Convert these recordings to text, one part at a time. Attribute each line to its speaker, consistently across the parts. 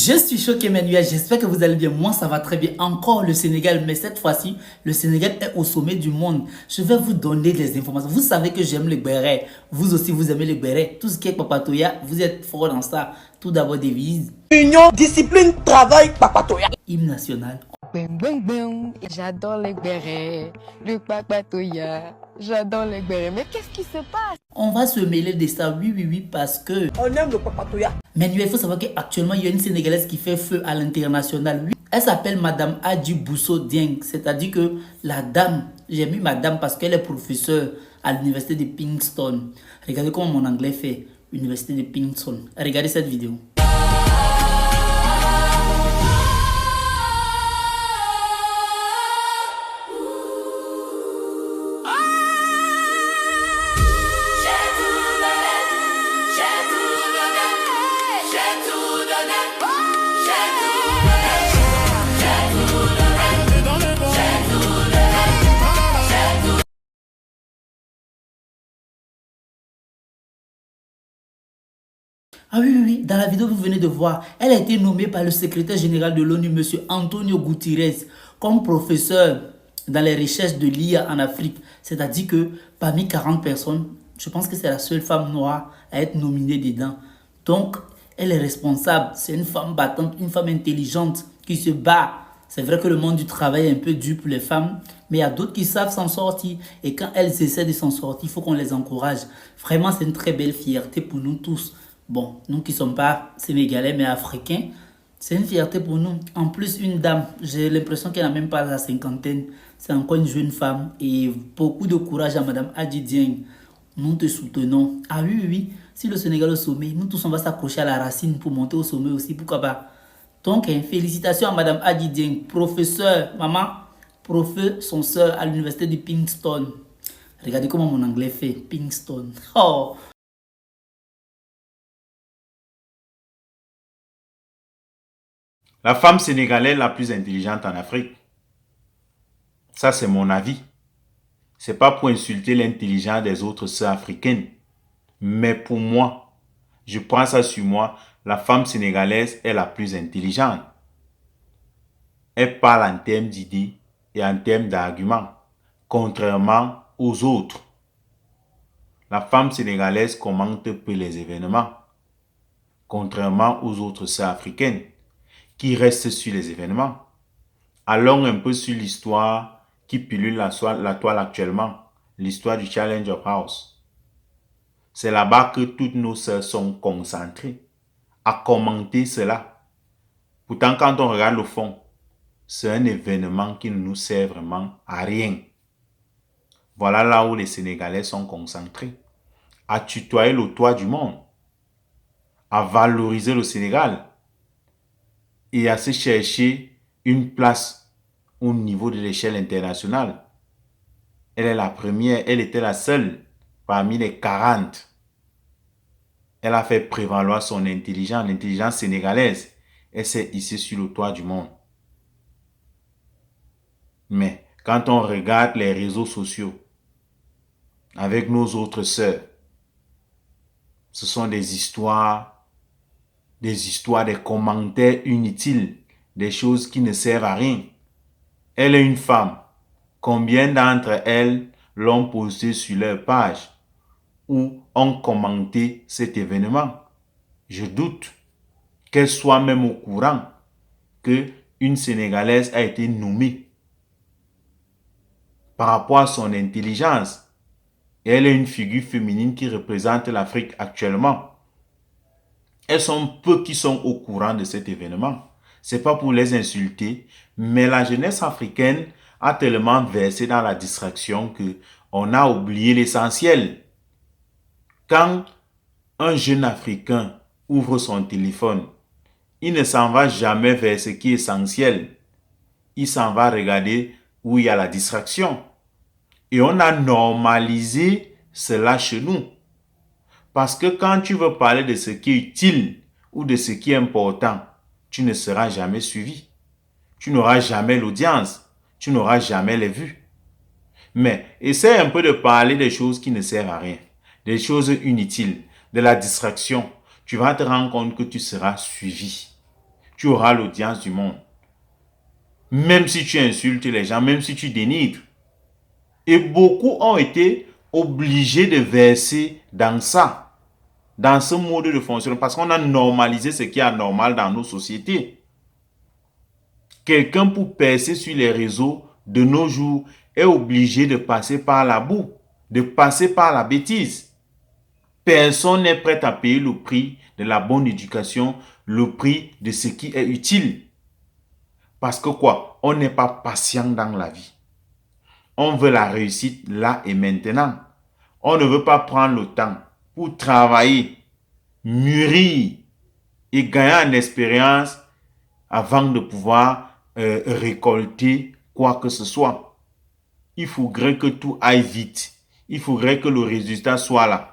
Speaker 1: Je suis choqué, Manuel. J'espère que vous allez bien. Moi, ça va très bien. Encore le Sénégal, mais cette fois-ci, le Sénégal est au sommet du monde. Je vais vous donner des informations. Vous savez que j'aime le béret. Vous aussi, vous aimez le béret. Tout ce qui est papatoya, vous êtes fort dans ça. Tout d'abord, devise.
Speaker 2: Union, discipline, travail, papatoya.
Speaker 1: Hymne national.
Speaker 3: Bang, bang, bang. J'adore les bérets, le papatoya. J'adore les bérets. Mais qu'est-ce qui se passe?
Speaker 1: On va se mêler de ça, oui, oui, oui, parce que...
Speaker 2: On aime le papatoya.
Speaker 1: Manuel, il faut savoir qu'actuellement, il y a une Sénégalaise qui fait feu à l'international. Oui. Elle s'appelle Madame Adji Bousso Dieng. C'est-à-dire que la dame, j'ai mis Madame parce qu'elle est professeure à l'université de Princeton. Regardez comment mon anglais fait. Université de Princeton. Regardez cette vidéo. Ah oui, oui, oui, dans la vidéo que vous venez de voir, elle a été nommée par le secrétaire général de l'ONU, M. Antonio Guterres, comme professeur dans les recherches de l'IA en Afrique. C'est-à-dire que parmi 40 personnes, je pense que c'est la seule femme noire à être nominée dedans. Donc, elle est responsable. C'est une femme battante, une femme intelligente qui se bat. C'est vrai que le monde du travail est un peu dur pour les femmes, mais il y a d'autres qui savent s'en sortir. Et quand elles essaient de s'en sortir, il faut qu'on les encourage. Vraiment, c'est une très belle fierté pour nous tous. Bon, nous qui ne sommes pas sénégalais mais africains, c'est une fierté pour nous. En plus, une dame, j'ai l'impression qu'elle n'a même pas la cinquantaine. C'est encore une jeune femme et beaucoup de courage à Madame Adji Dieng. Nous te soutenons. Ah oui, oui, oui. Si le Sénégal est au sommet, nous tous on va s'accrocher à la racine pour monter au sommet aussi. Pourquoi pas? Donc, félicitations à Madame Adji Dieng, professeur, maman, prof, son soeur à l'université de Princeton. Regardez comment mon anglais fait, Princeton. Oh!
Speaker 4: La femme sénégalaise la plus intelligente en Afrique. Ça, c'est mon avis. C'est pas pour insulter l'intelligence des autres sœurs africaines. Mais pour moi, je prends ça sur moi, la femme sénégalaise est la plus intelligente. Elle parle en termes d'idées et en termes d'arguments, contrairement aux autres. La femme sénégalaise commente peu les événements, contrairement aux autres sœurs africaines qui restent sur les événements. Allons un peu sur l'histoire qui pilule la toile actuellement, l'histoire du Challenger House. C'est là-bas que toutes nos sœurs sont concentrées à commenter cela. Pourtant, quand on regarde le fond, c'est un événement qui ne nous sert vraiment à rien. Voilà là où les Sénégalais sont concentrés, à tutoyer le toit du monde, à valoriser le Sénégal et à se chercher une place au niveau de l'échelle internationale. Elle est la première, elle était la seule parmi les 40. Elle a fait prévaloir son intelligence, l'intelligence sénégalaise. Elle s'est hissée sur le toit du monde. Mais quand on regarde les réseaux sociaux avec nos autres sœurs, ce sont des histoires, des commentaires inutiles, des choses qui ne servent à rien. Elle est une femme. Combien d'entre elles l'ont posté sur leur page ou ont commenté cet événement? Je doute qu'elle soit même au courant qu'une Sénégalaise a été nommée par rapport à son intelligence. Et elle est une figure féminine qui représente l'Afrique actuellement. Elles sont peu qui sont au courant de cet événement. Ce n'est pas pour les insulter, mais la jeunesse africaine a tellement versé dans la distraction qu'on a oublié l'essentiel. Quand un jeune Africain ouvre son téléphone, il ne s'en va jamais vers ce qui est essentiel. Il s'en va regarder où il y a la distraction. Et on a normalisé cela chez nous. Parce que quand tu veux parler de ce qui est utile ou de ce qui est important, tu ne seras jamais suivi. Tu n'auras jamais l'audience. Tu n'auras jamais les vues. Mais essaie un peu de parler des choses qui ne servent à rien, des choses inutiles, de la distraction. Tu vas te rendre compte que tu seras suivi. tu auras l'audience du monde. Même si tu insultes les gens, même si tu dénigres. Et beaucoup ont été obligés de verser dans ça, dans ce mode de fonctionnement, parce qu'on a normalisé ce qui est anormal dans nos sociétés. Quelqu'un pour percer sur les réseaux de nos jours est obligé de passer par la boue, de passer par la bêtise. Personne n'est prêt à payer le prix de la bonne éducation, le prix de ce qui est utile. Parce que quoi? On n'est pas patient dans la vie. On veut la réussite là et maintenant. On ne veut pas prendre le temps pour travailler, mûrir et gagner en expérience avant de pouvoir récolter quoi que ce soit. Il faudrait que tout aille vite. Il faudrait que le résultat soit là.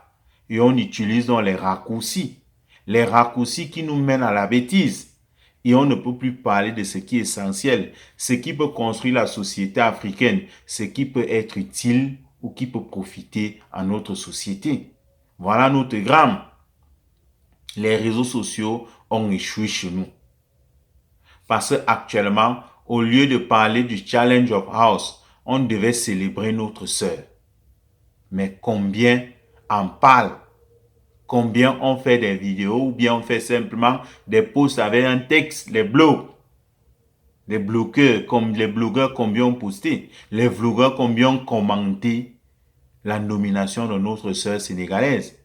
Speaker 4: Et on utilise donc les raccourcis. Les raccourcis qui nous mènent à la bêtise. Et on ne peut plus parler de ce qui est essentiel, ce qui peut construire la société africaine, ce qui peut être utile ou qui peut profiter à notre société. Voilà notre gramme. Les réseaux sociaux ont échoué chez nous. Parce qu'actuellement, au lieu de parler du Challenge of House, on devait célébrer notre sœur. Mais combien en parlent? Combien on fait des vidéos ou bien on fait simplement des posts avec un texte, les blogs. Les blogueurs, comme les blogueurs combien ont posté. Les vlogueurs combien ont commenté la nomination de notre sœur sénégalaise.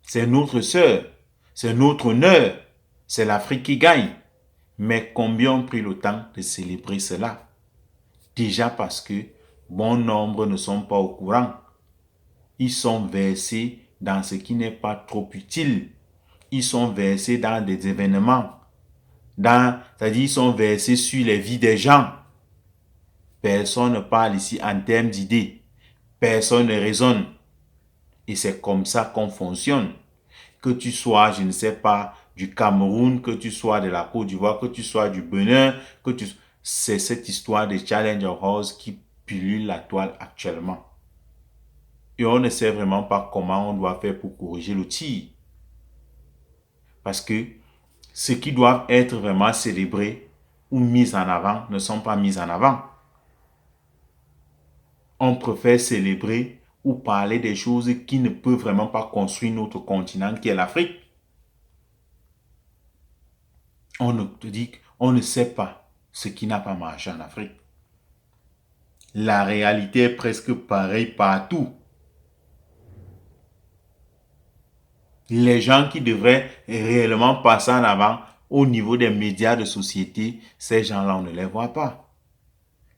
Speaker 4: C'est notre sœur, c'est notre honneur, c'est l'Afrique qui gagne. Mais combien ont pris le temps de célébrer cela? Déjà parce que bon nombre ne sont pas au courant. Ils sont versés dans ce qui n'est pas trop utile. Ils sont versés dans des événements. C'est-à-dire ils sont versés sur les vies des gens. Personne ne parle ici en termes d'idées. Personne ne raisonne. Et c'est comme ça qu'on fonctionne. Que tu sois, je ne sais pas, du Cameroun, que tu sois de la Côte d'Ivoire, que tu sois du Bénin, c'est cette histoire de Challenge of House qui pilule la toile actuellement. Et on ne sait vraiment pas comment on doit faire pour corriger le tir. Parce que ceux qui doivent être vraiment célébrés ou mis en avant ne sont pas mis en avant. On préfère célébrer ou parler des choses qui ne peuvent vraiment pas construire notre continent qui est l'Afrique. On ne sait pas ce qui n'a pas marché en Afrique. La réalité est presque pareille partout. Les gens qui devraient réellement passer en avant au niveau des médias de société, ces gens-là, on ne les voit pas.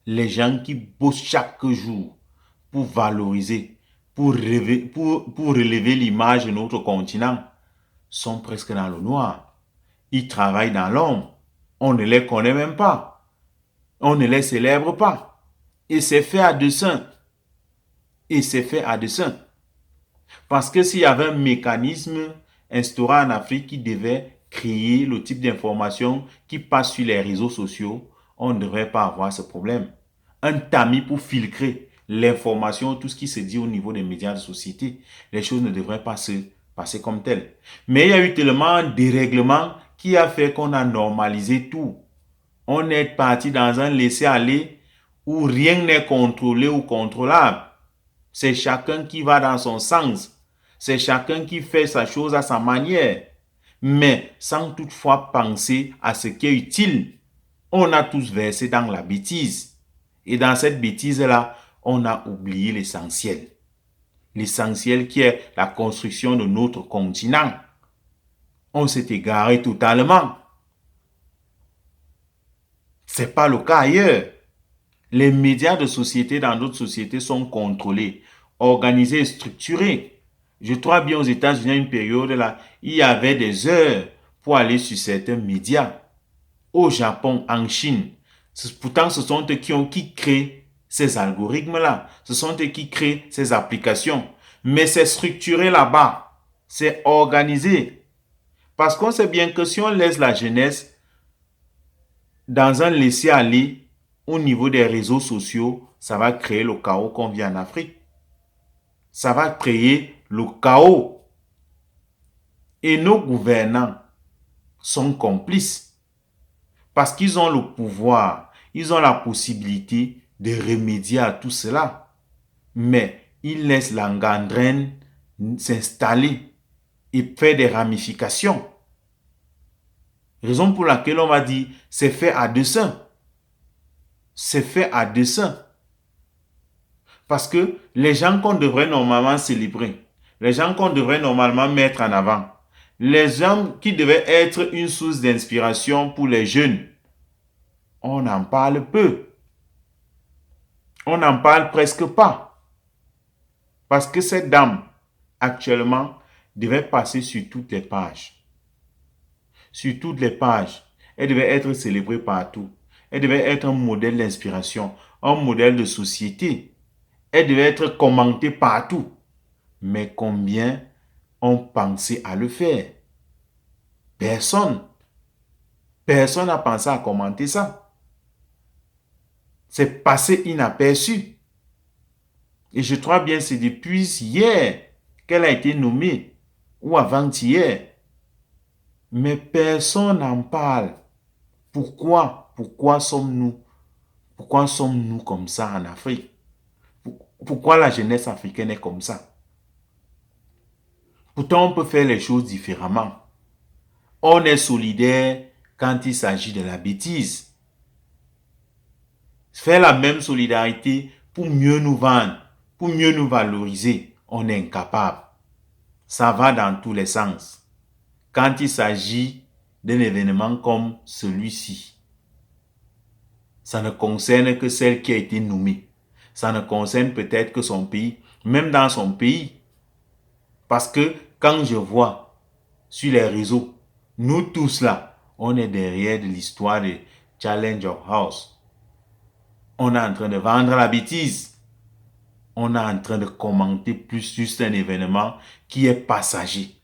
Speaker 4: Les gens qui bossent chaque jour pour valoriser, pour relever l'image de notre continent, sont presque dans le noir. Ils travaillent dans l'ombre. On ne les connaît même pas. On ne les célèbre pas. Et c'est fait à dessein. Et c'est fait à dessein. Parce que s'il y avait un mécanisme instauré en Afrique qui devait créer le type d'information qui passe sur les réseaux sociaux, on ne devrait pas avoir ce problème. Un tamis pour filtrer l'information, tout ce qui se dit au niveau des médias de société. Les choses ne devraient pas se passer comme tel. Mais il y a eu tellement de dérèglements qui a fait qu'on a normalisé tout. On est parti dans un laisser-aller où rien n'est contrôlé ou contrôlable. C'est chacun qui va dans son sens. C'est chacun qui fait sa chose à sa manière. Mais sans toutefois penser à ce qui est utile. On a tous versé dans la bêtise. Et dans cette bêtise-là, on a oublié l'essentiel. L'essentiel qui est la construction de notre continent. On s'est égaré totalement. C'est pas le cas ailleurs. Les médias de société dans d'autres sociétés sont contrôlés, organisés et structurés. Je crois bien aux États-Unis, à une période là, il y avait des heures pour aller sur certains médias. Au Japon, en Chine. Pourtant, ce sont eux qui créent ces algorithmes-là. Ce sont eux qui créent ces applications. Mais c'est structuré là-bas. C'est organisé. Parce qu'on sait bien que si on laisse la jeunesse dans un laisser-aller au niveau des réseaux sociaux, ça va créer le chaos qu'on vit en Afrique. Ça va créer le chaos. Et nos gouvernants sont complices. Parce qu'ils ont le pouvoir, ils ont la possibilité de remédier à tout cela. Mais ils laissent la gangrène s'installer et faire des ramifications. Raison pour laquelle on va dire c'est fait à dessein. C'est fait à dessein. Parce que les gens qu'on devrait normalement célébrer, les gens qu'on devrait normalement mettre en avant, les gens qui devaient être une source d'inspiration pour les jeunes, on en parle peu. On n'en parle presque pas. Parce que cette dame, actuellement, devait passer sur toutes les pages. Sur toutes les pages. Elle devait être célébrée partout. Elle devait être un modèle d'inspiration, un modèle de société. Elle devait être commentée partout. Mais combien ont pensé à le faire? Personne. Personne n'a pensé à commenter ça. C'est passé inaperçu. Et je crois bien que c'est depuis hier qu'elle a été nommée, ou avant-hier. Mais personne n'en parle. Pourquoi? Pourquoi sommes-nous comme ça en Afrique? Pourquoi la jeunesse africaine est comme ça? Pourtant, on peut faire les choses différemment. On est solidaire quand il s'agit de la bêtise. Faire la même solidarité pour mieux nous vendre, pour mieux nous valoriser, on est incapable. Ça va dans tous les sens. Quand il s'agit d'un événement comme celui-ci, ça ne concerne que celle qui a été nommée. Ça ne concerne peut-être que son pays, même dans son pays. Parce que quand je vois sur les réseaux, nous tous là, on est derrière de l'histoire de Challenge of House. On est en train de vendre la bêtise. On est en train de commenter plus juste un événement qui est passager.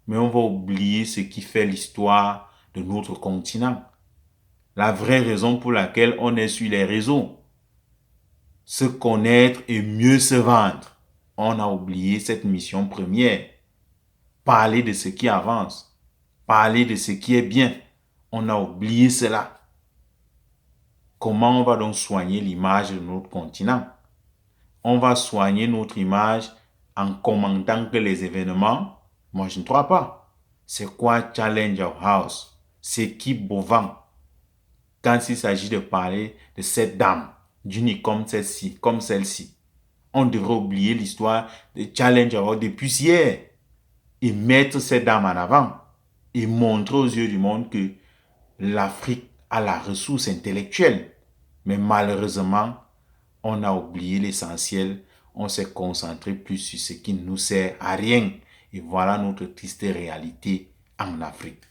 Speaker 4: Mais on va oublier ce qui fait l'histoire de notre continent. La vraie raison pour laquelle on est sur les réseaux. Se connaître et mieux se vendre. On a oublié cette mission première. Parler de ce qui avance. Parler de ce qui est bien. On a oublié cela. Comment on va donc soigner l'image de notre continent? On va soigner notre image en commentant que les événements, moi je ne crois pas. C'est quoi Challenge of House? C'est qui Bovan? Quand il s'agit de parler de cette dame, d'une comme celle-ci, on devrait oublier l'histoire de Challenge of House depuis hier et mettre cette dame en avant et montrer aux yeux du monde que l'Afrique a la ressource intellectuelle. Mais malheureusement, on a oublié l'essentiel. On s'est concentré plus sur ce qui ne nous sert à rien. Et voilà notre triste réalité en Afrique.